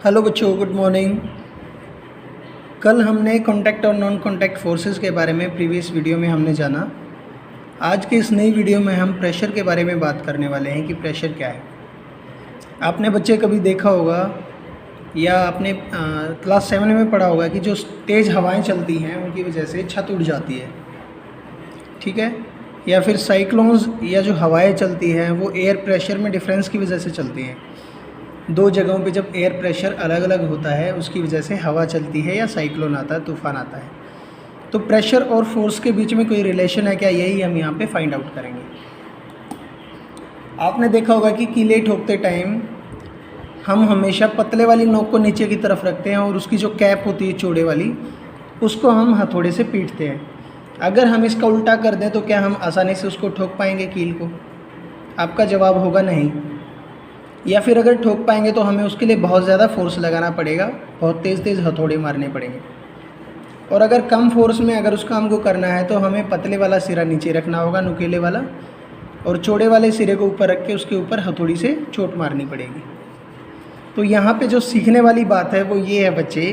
Hello बच्चों, good morning. कल हमने कॉन्टैक्ट और नॉन कॉन्टैक्ट फोर्सेस के बारे में प्रीवियस वीडियो में हमने जाना। आज के इस नई वीडियो में हम प्रेशर के बारे में बात करने वाले हैं कि प्रेशर क्या है। आपने बच्चे कभी देखा होगा या आपने क्लास 7 में पढ़ा होगा कि जो तेज़ हवाएं चलती हैं उनकी वजह से छत उड़ जाती है, ठीक है। या फिर साइक्लोन्स या जो हवाएं चलती हैं वो एयर प्रेशर में डिफरेंस की वजह से चलती हैं। दो जगहों पे जब एयर प्रेशर अलग अलग होता है उसकी वजह से हवा चलती है या साइक्लोन आता है, तूफान आता है। तो प्रेशर और फोर्स के बीच में कोई रिलेशन है क्या, यही हम यहाँ पे फाइंड आउट करेंगे। आपने देखा होगा कि कीले ठोकते टाइम हम हमेशा पतले वाली नोक को नीचे की तरफ रखते हैं और उसकी जो कैप होती है चौड़े वाली उसको हम हथौड़े से पीटते हैं। अगर हम इसका उल्टा कर दें तो क्या हम आसानी से उसको ठोक पाएंगे कील को? आपका जवाब होगा नहीं। या फिर अगर ठोक पाएंगे तो हमें उसके लिए बहुत ज़्यादा फोर्स लगाना पड़ेगा, बहुत तेज़ हथौड़े मारने पड़ेंगे। और अगर कम फोर्स में अगर उस काम को करना है तो हमें पतले वाला सिरा नीचे रखना होगा, नुकीले वाला, और चौड़े वाले सिरे को ऊपर रख के उसके ऊपर हथौड़ी से चोट मारनी पड़ेगी। तो यहाँ पे जो सीखने वाली बात है वो ये है बच्चे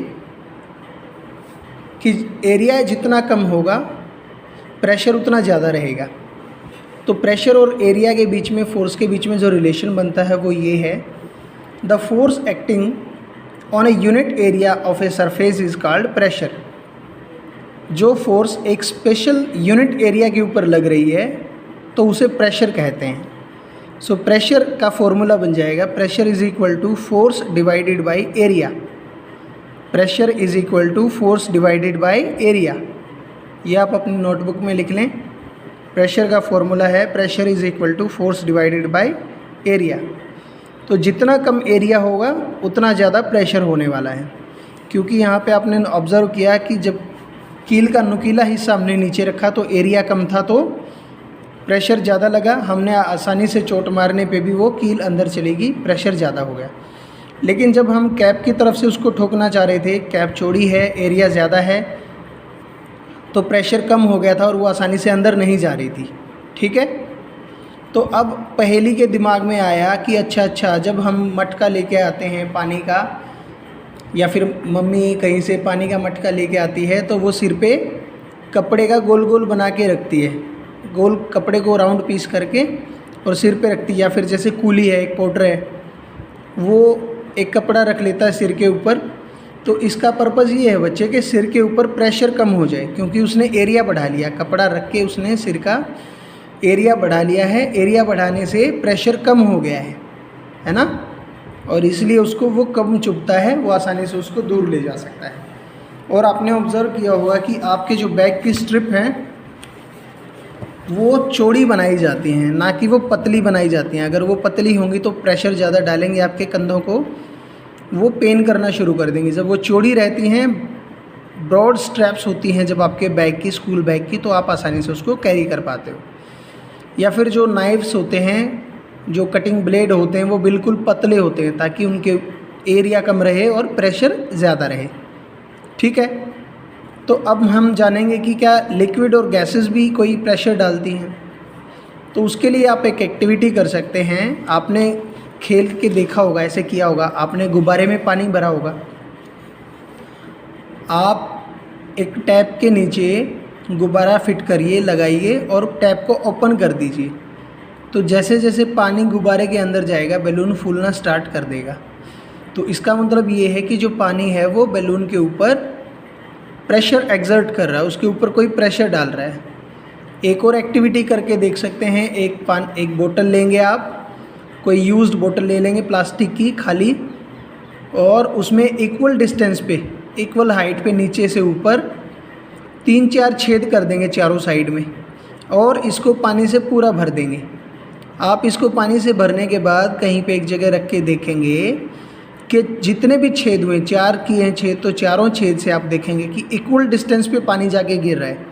कि एरिया जितना कम होगा प्रेशर उतना ज़्यादा रहेगा। तो प्रेशर और एरिया के बीच में, फोर्स के बीच में जो रिलेशन बनता है वो ये है, the force acting on a unit area of a surface is called pressure. जो फोर्स एक स्पेशल यूनिट एरिया के ऊपर लग रही है तो उसे प्रेशर कहते हैं। सो प्रेशर का फॉर्मूला बन जाएगा, pressure is equal to force divided by area. Pressure is equal to force divided by area. ये आप अपनी नोटबुक में लिख लें। प्रेशर का फॉर्मूला है pressure is equal to force divided by area. तो जितना कम एरिया होगा उतना ज़्यादा प्रेशर होने वाला है, क्योंकि यहाँ पे आपने ऑब्ज़र्व किया कि जब कील का नुकीला हिस्सा हमने नीचे रखा तो एरिया कम था तो प्रेशर ज़्यादा लगा। हमने आसानी से चोट मारने पे भी वो कील अंदर चलेगी, प्रेशर ज़्यादा हो गया। लेकिन जब हम कैप की तरफ से उसको ठोकना चाह रहे थे, कैप चौड़ी है, एरिया ज़्यादा है, तो प्रेशर कम हो गया था और वो आसानी से अंदर नहीं जा रही थी, ठीक है। तो अब पहेली के दिमाग में आया कि अच्छा जब हम मटका लेके आते हैं पानी का, या फिर मम्मी कहीं से पानी का मटका लेके आती है तो वो सिर पे कपड़े का गोल गोल बना के रखती है, गोल कपड़े को राउंड पीस करके और सिर पे रखती है। या फिर जैसे कूली है, एक पोटर है, वो एक कपड़ा रख लेता है सिर के ऊपर। तो इसका पर्पज़ ये है बच्चे कि सिर के ऊपर प्रेशर कम हो जाए, क्योंकि उसने एरिया बढ़ा लिया, कपड़ा रख के उसने सिर का एरिया बढ़ा लिया है। एरिया बढ़ाने से प्रेशर कम हो गया है ना, और इसलिए उसको वो कम चुभता है, वो आसानी से उसको दूर ले जा सकता है। और आपने ऑब्ज़र्व किया होगा कि आपके जो बैक की स्ट्रिप हैं वो चौड़ी बनाई जाती हैं, ना कि वो पतली बनाई जाती हैं। अगर वो पतली होंगी तो प्रेशर ज़्यादा डालेंगे आपके कंधों को, वो पेन करना शुरू कर देंगी। जब वो चौड़ी रहती हैं, ब्रॉड स्ट्रैप्स होती हैं जब आपके बैग की, स्कूल बैग की, तो आप आसानी से उसको कैरी कर पाते हो। या फिर जो नाइफ्स होते हैं, जो कटिंग ब्लेड होते हैं, वो बिल्कुल पतले होते हैं ताकि उनके एरिया कम रहे और प्रेशर ज़्यादा रहे, ठीक है। तो अब हम जानेंगे कि क्या लिक्विड और गैसेस भी कोई प्रेशर डालती हैं। तो उसके लिए आप एक एक्टिविटी कर सकते हैं। आपने खेल के देखा होगा, ऐसे किया होगा, आपने गुब्बारे में पानी भरा होगा, आप एक टैप के नीचे गुब्बारा फिट करिए, लगाइए और टैप को ओपन कर दीजिए। तो जैसे जैसे पानी गुब्बारे के अंदर जाएगा बैलून फूलना स्टार्ट कर देगा। तो इसका मतलब ये है कि जो पानी है वो बैलून के ऊपर प्रेशर एक्सर्ट कर रहा है, उसके ऊपर कोई प्रेशर डाल रहा है। एक और एक्टिविटी करके देख सकते हैं। एक बोतल लेंगे आप, कोई यूज्ड बोतल ले लेंगे प्लास्टिक की खाली, और उसमें इक्वल डिस्टेंस पे, इक्वल हाइट पे नीचे से ऊपर 3-4 छेद कर देंगे चारों साइड में, और इसको पानी से पूरा भर देंगे। आप इसको पानी से भरने के बाद कहीं पे एक जगह रख के देखेंगे कि जितने भी छेद हुए, 4 किए हैं छेद, तो चारों छेद से आप देखेंगे कि इक्वल डिस्टेंस पे पानी जाके गिर रहा है।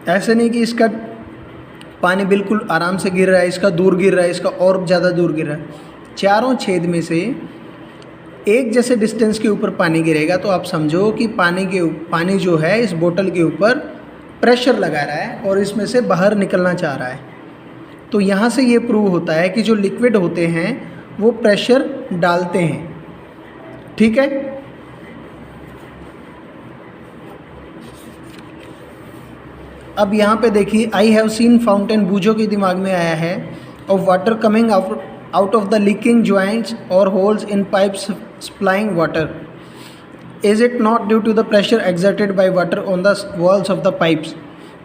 ऐसे नहीं कि इसका पानी बिल्कुल आराम से गिर रहा है, इसका दूर गिर रहा है, इसका और ज़्यादा दूर गिर रहा है। चारों छेद में से एक जैसे डिस्टेंस के ऊपर पानी गिरेगा तो आप समझो कि पानी जो है इस बोतल के ऊपर प्रेशर लगा रहा है और इसमें से बाहर निकलना चाह रहा है। तो यहाँ से ये प्रूव होता है कि जो लिक्विड होते हैं वो प्रेशर डालते हैं। ठीक है। अब यहाँ पे देखिए, आई हैव सीन फाउंटेन, बूझो के दिमाग में आया है, of water coming out of the leaking joints और holes in pipes supplying water. Is it not due to the pressure exerted by water on the walls of the pipes.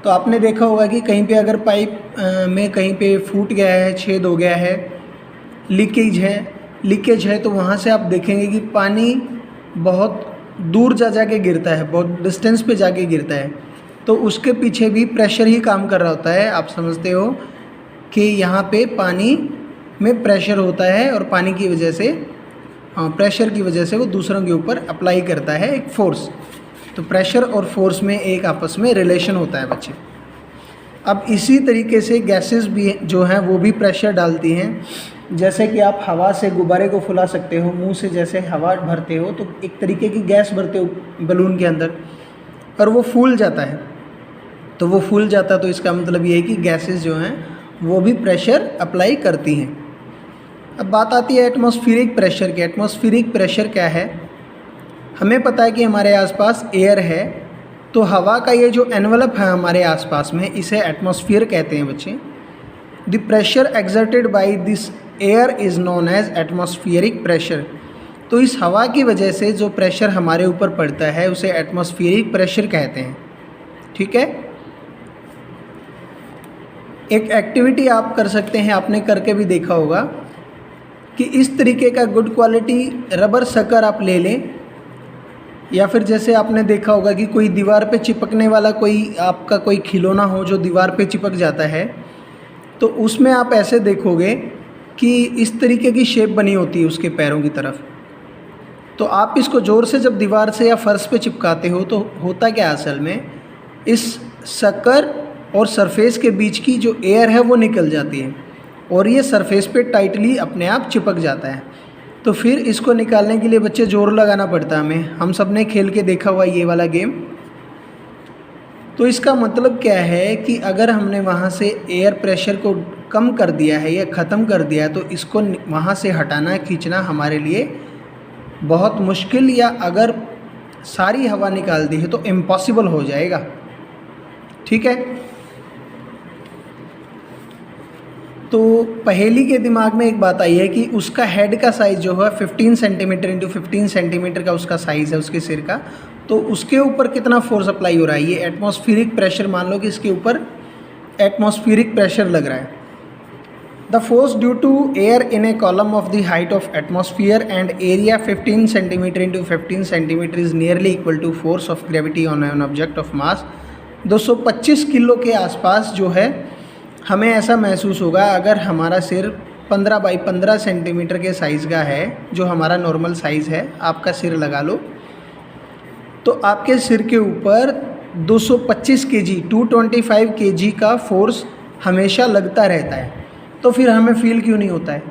तो आपने देखा होगा कि कहीं पे अगर पाइप में कहीं पे फूट गया है, छेद हो गया है, लीकेज है, तो वहाँ से आप देखेंगे कि पानी बहुत दूर जा के गिरता है, बहुत डिस्टेंस पे जाके गिरता है। तो उसके पीछे भी प्रेशर ही काम कर रहा होता है। आप समझते हो कि यहाँ पे पानी में प्रेशर होता है और पानी की वजह से, प्रेशर की वजह से वो दूसरों के ऊपर अप्लाई करता है एक फोर्स। तो प्रेशर और फोर्स में एक आपस में रिलेशन होता है बच्चे। अब इसी तरीके से गैसेस भी जो हैं वो भी प्रेशर डालती हैं। जैसे कि आप हवा से गुब्बारे को फुला सकते हो, मुंह से जैसे हवा भरते हो तो एक तरीके की गैस भरते हो बलून के अंदर, और वो फूल जाता है। तो वो फूल जाता है तो इसका मतलब ये है कि गैसेस जो हैं वो भी प्रेशर अप्लाई करती हैं। अब बात आती है एटमॉस्फेरिक प्रेशर की। एटमॉस्फेरिक प्रेशर क्या है? हमें पता है कि हमारे आसपास एयर है, तो हवा का ये जो एनवलप है हमारे आसपास में, इसे एटमॉस्फेयर कहते हैं बच्चे। The pressure exerted by this air is known as atmospheric pressure. तो इस हवा की वजह से जो प्रेशर हमारे ऊपर पड़ता है उसे एटमॉस्फेरिक प्रेशर कहते हैं। ठीक है। एक एक्टिविटी आप कर सकते हैं, आपने करके भी देखा होगा कि इस तरीके का गुड क्वालिटी रबर सकर आप ले लें, या फिर जैसे आपने देखा होगा कि कोई दीवार पे चिपकने वाला कोई आपका कोई खिलौना हो जो दीवार पे चिपक जाता है, तो उसमें आप ऐसे देखोगे कि इस तरीके की शेप बनी होती है उसके पैरों की तरफ। तो आप इसको ज़ोर से जब दीवार से या फर्श पे चिपकाते हो तो होता क्या असल में, इस शक्कर और सरफेस के बीच की जो एयर है वो निकल जाती है और ये सरफेस पे टाइटली अपने आप चिपक जाता है। तो फिर इसको निकालने के लिए बच्चे ज़ोर लगाना पड़ता है हमें। हम सब ने खेल के देखा हुआ ये वाला गेम। तो इसका मतलब क्या है कि अगर हमने वहाँ से एयर प्रेशर को कम कर दिया है या ख़त्म कर दिया है, तो इसको वहाँ से हटाना, खींचना हमारे लिए बहुत मुश्किल, या अगर सारी हवा निकाल दी है तो इम्पॉसिबल हो जाएगा। ठीक है। तो पहेली के दिमाग में एक बात आई है कि उसका हेड का साइज़ जो है 15 सेंटीमीटर इंटू 15 सेंटीमीटर का उसका साइज़ है उसके सिर का। तो उसके ऊपर कितना फोर्स अप्लाई हो रहा है, ये एटमॉस्फेरिक प्रेशर मान लो कि इसके ऊपर एटमॉस्फेरिक प्रेशर लग रहा है। The force due to air in a column of the height of atmosphere and area 15 centimetre into 15 centimetre is nearly equal to force of gravity on an object of mass. 225 kilo के आसपास जो है हमें ऐसा महसूस होगा अगर हमारा सिर 15 बाई 15 सेंटीमीटर के साइज़ का है, जो हमारा नॉर्मल साइज़ है। आपका सिर लगा लो, तो आपके सिर के ऊपर 225 केजी 225 केजी का फोर्स हमेशा लगता रहता है। तो फिर हमें फील क्यों नहीं होता है?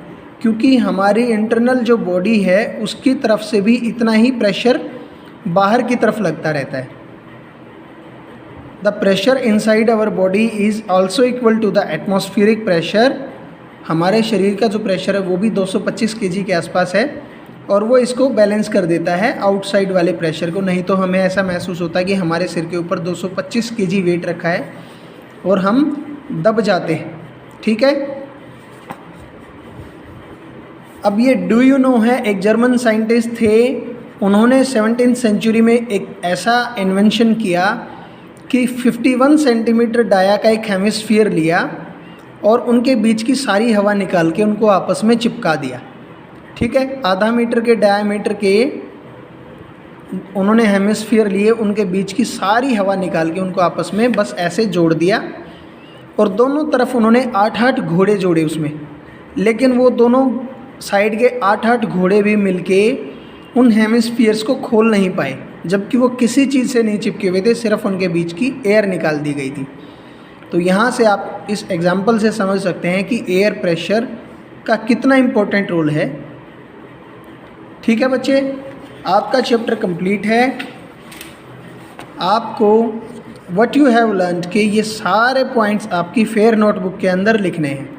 क्योंकि हमारी इंटरनल जो बॉडी है उसकी तरफ से भी इतना ही प्रेशर बाहर की तरफ लगता रहता है। The pressure inside our body is also equal to the atmospheric pressure. हमारे शरीर का जो प्रेशर है वो भी 225 केजी के आसपास है और वो इसको बैलेंस कर देता है आउटसाइड वाले प्रेशर को। नहीं तो हमें ऐसा महसूस होता है कि हमारे सिर के ऊपर 225 केजी वेट रखा है और हम दब जाते हैं। ठीक है। अब ये डू यू नो है, एक जर्मन साइंटिस्ट थे, उन्होंने 17th सेंचुरी में एक ऐसा इन्वेंशन किया कि 51 सेंटीमीटर डाया का एक हेमिस्फीयर लिया और उनके बीच की सारी हवा निकाल के उनको आपस में चिपका दिया। ठीक है। आधा मीटर के डायामीटर के उन्होंने हेमिस्फीयर लिए, उनके बीच की सारी हवा निकाल के उनको आपस में बस ऐसे जोड़ दिया और दोनों तरफ उन्होंने 8-8 घोड़े जोड़े उसमें। लेकिन वो दोनों साइड के 8-8 घोड़े भी मिलके उन हेमिस्फीयर्स को खोल नहीं पाए, जबकि वो किसी चीज़ से नहीं चिपके हुए थे, सिर्फ उनके बीच की एयर निकाल दी गई थी। तो यहाँ से आप इस एग्जाम्पल से समझ सकते हैं कि एयर प्रेशर का कितना इम्पोर्टेंट रोल है। ठीक है बच्चे, आपका चैप्टर कंप्लीट है। आपको व्हाट यू हैव लर्न्ड के ये सारे पॉइंट्स आपकी फेयर नोटबुक के अंदर लिखने हैं।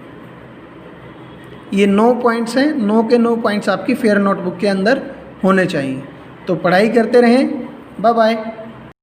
ये 9 पॉइंट्स हैं, 9 के 9 पॉइंट्स आपकी फेयर नोटबुक के अंदर होने चाहिए। तो पढ़ाई करते रहें। Bye bye.